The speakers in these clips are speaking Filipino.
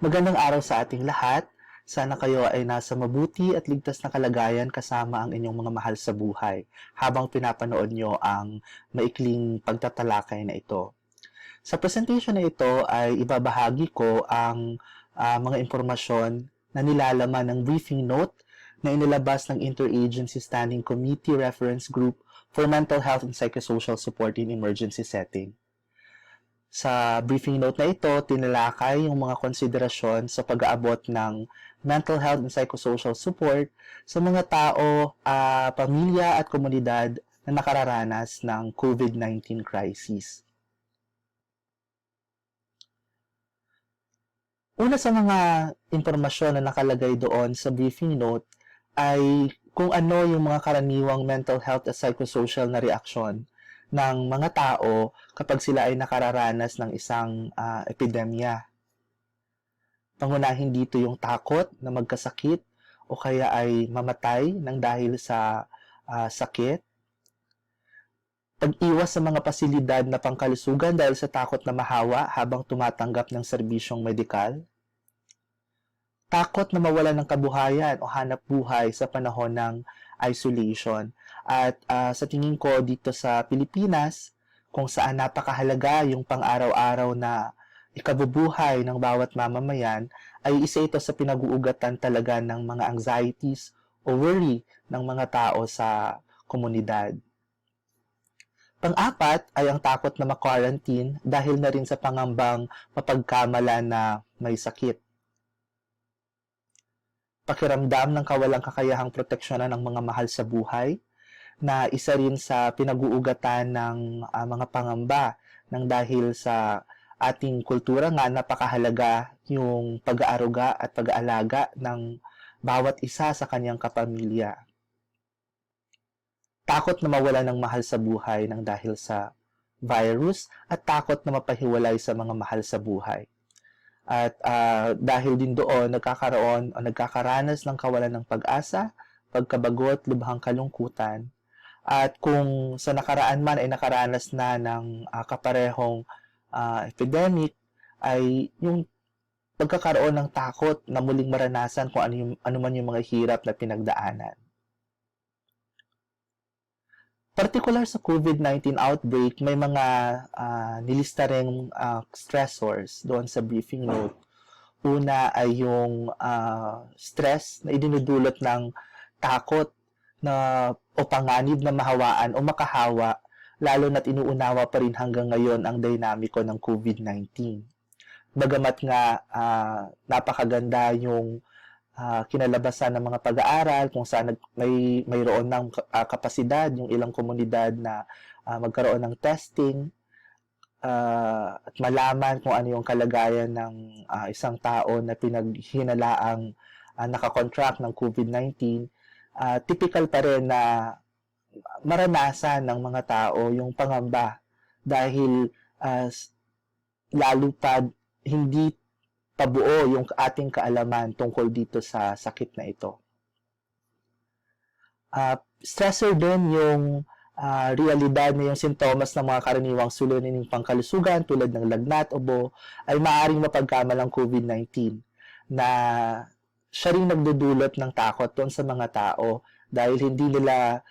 Magandang araw sa ating lahat. Sana kayo ay nasa mabuti at ligtas na kalagayan kasama ang inyong mga mahal sa buhay habang pinapanood nyo ang maikling pagtatalakay na ito. Sa presentation na ito ay ibabahagi ko ang mga impormasyon na nilalaman ng briefing note na inilabas ng Interagency Standing Committee Reference Group for Mental Health and Psychosocial Support in Emergency Setting. Sa briefing note na ito, tinalakay yung mga konsiderasyon sa pag-aabot ng mental health and psychosocial support sa mga tao, pamilya at komunidad na nakararanas ng COVID-19 crisis. Una sa mga impormasyon na nakalagay doon sa briefing note ay kung ano yung mga karaniwang mental health at psychosocial na reaksyon ng mga tao kapag sila ay nakararanas ng isang epidemya. Pangunahin dito yung takot na magkasakit o kaya ay mamatay ng dahil sa sakit. Pag-iwas sa mga pasilidad na pangkalusugan dahil sa takot na mahawa habang tumatanggap ng serbisyong medikal. Takot na mawalan ng kabuhayan o hanap buhay sa panahon ng isolation. At sa tingin ko dito sa Pilipinas, kung saan napakahalaga yung pang-araw-araw na ikabubuhay ng bawat mamamayan, ay isa ito sa pinag-uugatan talaga ng mga anxieties o worry ng mga tao sa komunidad. Pang-apat ay ang takot na ma-quarantine dahil na rin sa pangambang mapagkamala na may sakit. Pakiramdam ng kawalang kakayahang proteksyonan ng mga mahal sa buhay, na isa rin sa pinag-uugatan ng mga pangamba ng dahil sa ating kultura nga napakahalaga yung pag-aaruga at pag-aalaga ng bawat isa sa kanyang kapamilya. Takot na mawala ng mahal sa buhay ng dahil sa virus at takot na mapahiwalay sa mga mahal sa buhay. At dahil din doon, nagkakaranas ng kawalan ng pag-asa, pagkabagot, lubhang kalungkutan. At kung sa nakaraan man ay nakaranas na ng kaparehong epidemic, ay yung pagkakaroon ng takot na muling maranasan kung ano man yung mga hirap na pinagdaanan. Particular sa COVID-19 outbreak, may mga nilista ring stressors doon sa briefing note. Una ay yung stress na idinudulot ng takot na o panganib na mahawaan o makahawa, lalo na't inuunawa pa rin hanggang ngayon ang dinamiko ng COVID-19. Bagamat nga napakaganda yung kinalabasan ng mga pag-aaral kung saan mayroon ng kapasidad yung ilang komunidad na magkaroon ng testing at malaman kung ano yung kalagayan ng isang tao na pinaghinalaang nakakontract ng COVID-19, typical pa rin na maranasan ng mga tao yung pangamba dahil lalo pa hindi pabuo yung ating kaalaman tungkol dito sa sakit na ito. Stressor din yung realidad na yung sintomas ng mga karaniwang suliranin ng pangkalusugan tulad ng lagnat, ubo ay maaaring mapagkamalang COVID-19 na siya rin nagdudulot ng takot doon sa mga tao dahil hindi nila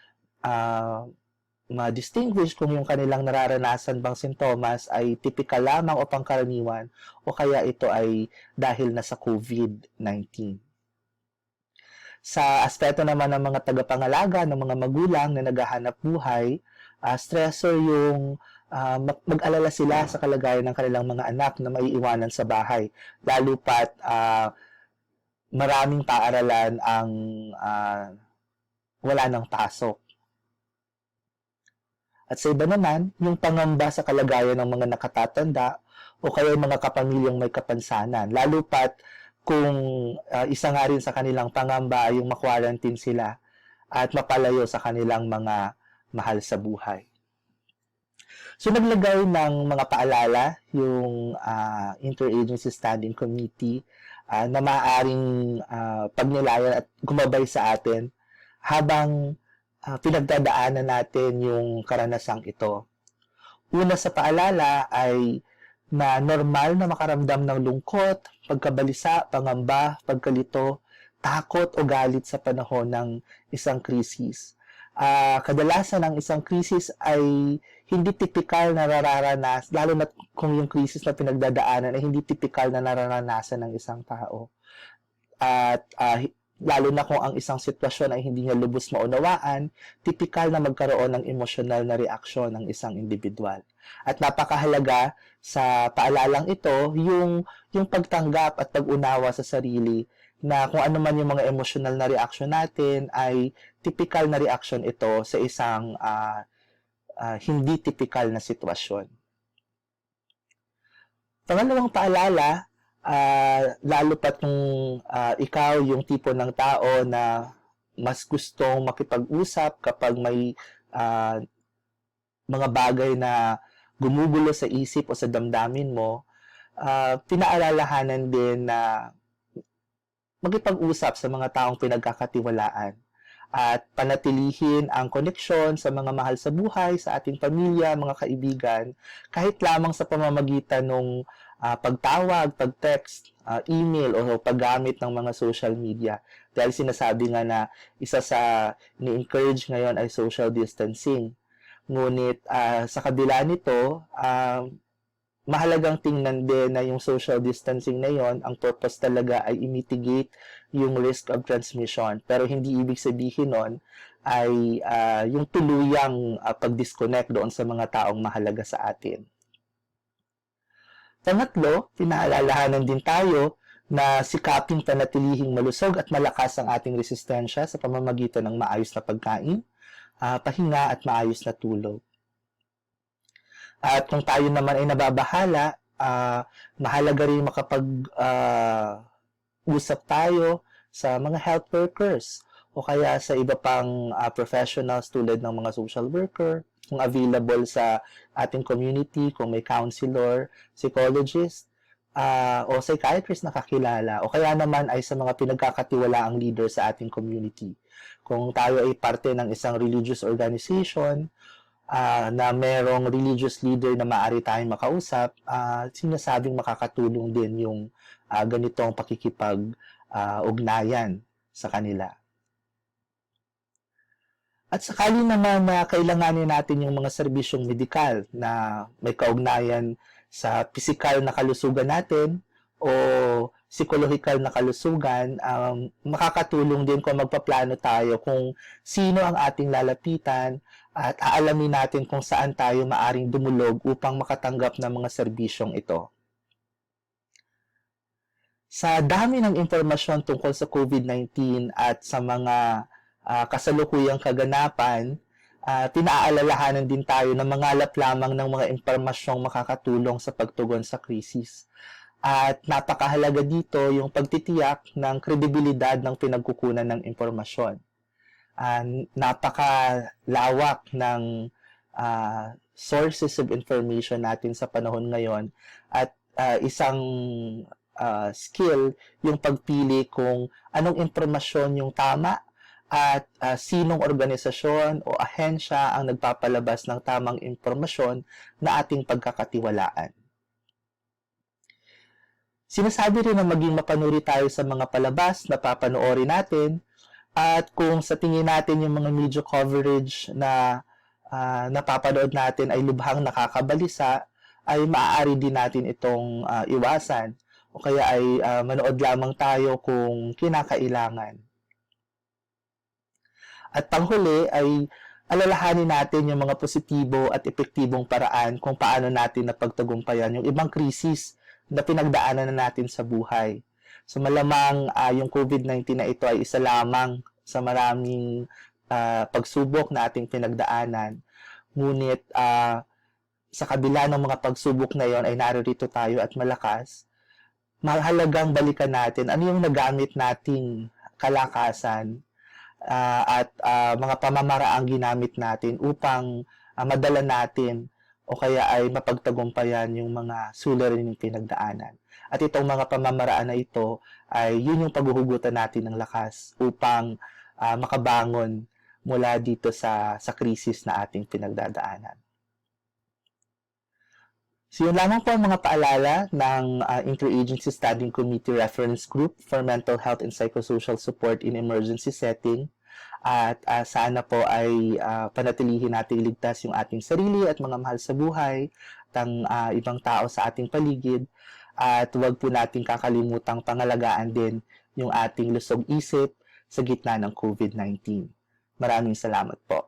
ma-distinguish kung yung kanilang nararanasan bang sintomas ay typical lamang o pangkaraniwan o kaya ito ay dahil na sa COVID-19. Sa aspeto naman ng mga tagapangalaga, ng mga magulang na naghahanap buhay, stressor yung mag-alala sila sa kalagayan ng kanilang mga anak na maiiwanan sa bahay. Lalo pat maraming paaralan ang wala ng pasok. At sa iba naman, yung pangamba sa kalagayan ng mga nakatatanda o kaya mga kapamilyang may kapansanan. Lalo pat kung isa nga rin sa kanilang pangamba ay yung ma-quarantine sila at mapalayo sa kanilang mga mahal sa buhay. So naglagay ng mga paalala yung Interagency Standing Committee na maaaring pagnilayan at gumabay sa atin habang pinagdadaanan natin yung karanasang ito. Una sa paalala ay na normal na makaramdam ng lungkot, pagkabalisa, pangamba, pagkalito, takot o galit sa panahon ng isang krisis. Kadalasan ang isang krisis ay hindi typical na nararanas, lalo na kung yung krisis na pinagdadaanan ay hindi typical na nararanasan ng isang tao. At lalo na kung ang isang sitwasyon ay hindi niya lubos maunawaan, typical na magkaroon ng emosyonal na reaksyon ng isang individual. At napakahalaga sa paalalang ito, yung pagtanggap at pag-unawa sa sarili na kung ano man yung mga emosyonal na reaksyon natin ay typical na reaksyon ito sa isang hindi typical na sitwasyon. Pangalawang paalala, lalo pat kung ikaw yung tipo ng tao na mas gustong makipag-usap kapag may mga bagay na gumugulo sa isip o sa damdamin mo, pinaalalahanan din na makipag-usap sa mga taong pinagkakatiwalaan at panatilihin ang koneksyon sa mga mahal sa buhay, sa ating pamilya, mga kaibigan, kahit lamang sa pamamagitan ng pagtawag, pag-text, email o paggamit ng mga social media. Dahil sinasabi nga na isa sa ni-encourage ngayon ay social distancing. Ngunit sa kabila nito, mahalagang tingnan din na yung social distancing na yon, ang purpose talaga ay i-mitigate yung risk of transmission. Pero hindi ibig sabihin nun ay yung tuluyang pag-disconnect doon sa mga taong mahalaga sa atin. Pangatlo, pinaalalahanan din tayo na sikaping panatilihing malusog at malakas ang ating resistensya sa pamamagitan ng maayos na pagkain, pahinga at maayos na tulog. At kung tayo naman ay nababahala, mahalaga rin makapag-usap tayo sa mga health workers o kaya sa iba pang professionals tulad ng mga social worker, kung available sa ating community, kung may counselor, psychologist, o psychiatrist na kakilala, o kaya naman ay sa mga pinagkakatiwalaang leader sa ating community. Kung tayo ay parte ng isang religious organization, na merong religious leader na maaari tayong makausap, sinasabing makakatulong din yung ganitong pakikipag-ugnayan sa kanila. At sakali naman na kailanganin natin yung mga serbisyong medikal na may kaugnayan sa pisikal na kalusugan natin o psikolohikal na kalusugan, makakatulong din kung magpaplano tayo kung sino ang ating lalapitan at aalamin natin kung saan tayo maaring dumulog upang makatanggap ng mga serbisyong ito. Sa dami ng impormasyon tungkol sa COVID-19 at sa mga kasalukuyang kaganapan, pinaalalahanan din tayo na mangalap lamang ng mga impormasyong makakatulong sa pagtugon sa krisis. At napakahalaga dito yung pagtitiyak ng kredibilidad ng pinagkukunan ng impormasyon. Napakalawak ng sources of information natin sa panahon ngayon at isang skill yung pagpili kung anong impormasyon yung tama at sinong organisasyon o ahensya ang nagpapalabas ng tamang impormasyon na ating pagkakatiwalaan. Sinasabi rin na maging mapanuri tayo sa mga palabas na papanoorin natin at kung sa tingin natin yung mga media coverage na napapanood natin ay lubhang nakakabalisa, ay maaari din natin itong iwasan o kaya ay manood lamang tayo kung kinakailangan. At panghuli ay alalahanin natin yung mga positibo at epektibong paraan kung paano natin napagtagumpayan yung ibang krisis na pinagdaanan na natin sa buhay. So malamang yung COVID-19 na ito ay isa lamang sa maraming pagsubok na ating pinagdaanan. Ngunit sa kabila ng mga pagsubok na yon ay naririto tayo at malakas. Mahalagang balikan natin ano yung nagamit nating kalakasan at mga pamamaraang ginamit natin upang madala natin o kaya ay mapagtagumpayan yung mga suliraning pinagdaanan. At itong mga pamamaraan na ito ay yun yung paghuhugutan natin ng lakas upang makabangon mula dito sa krisis na ating pinagdadaanan. So yun lamang po ang mga paalala ng Interagency Standing Committee Reference Group for Mental Health and Psychosocial Support in Emergency Setting. At sana po ay panatilihin natin ligtas yung ating sarili at mga mahal sa buhay at ang ibang tao sa ating paligid. At huwag po natin kakalimutang pangalagaan din yung ating lusog isip sa gitna ng COVID-19. Maraming salamat po.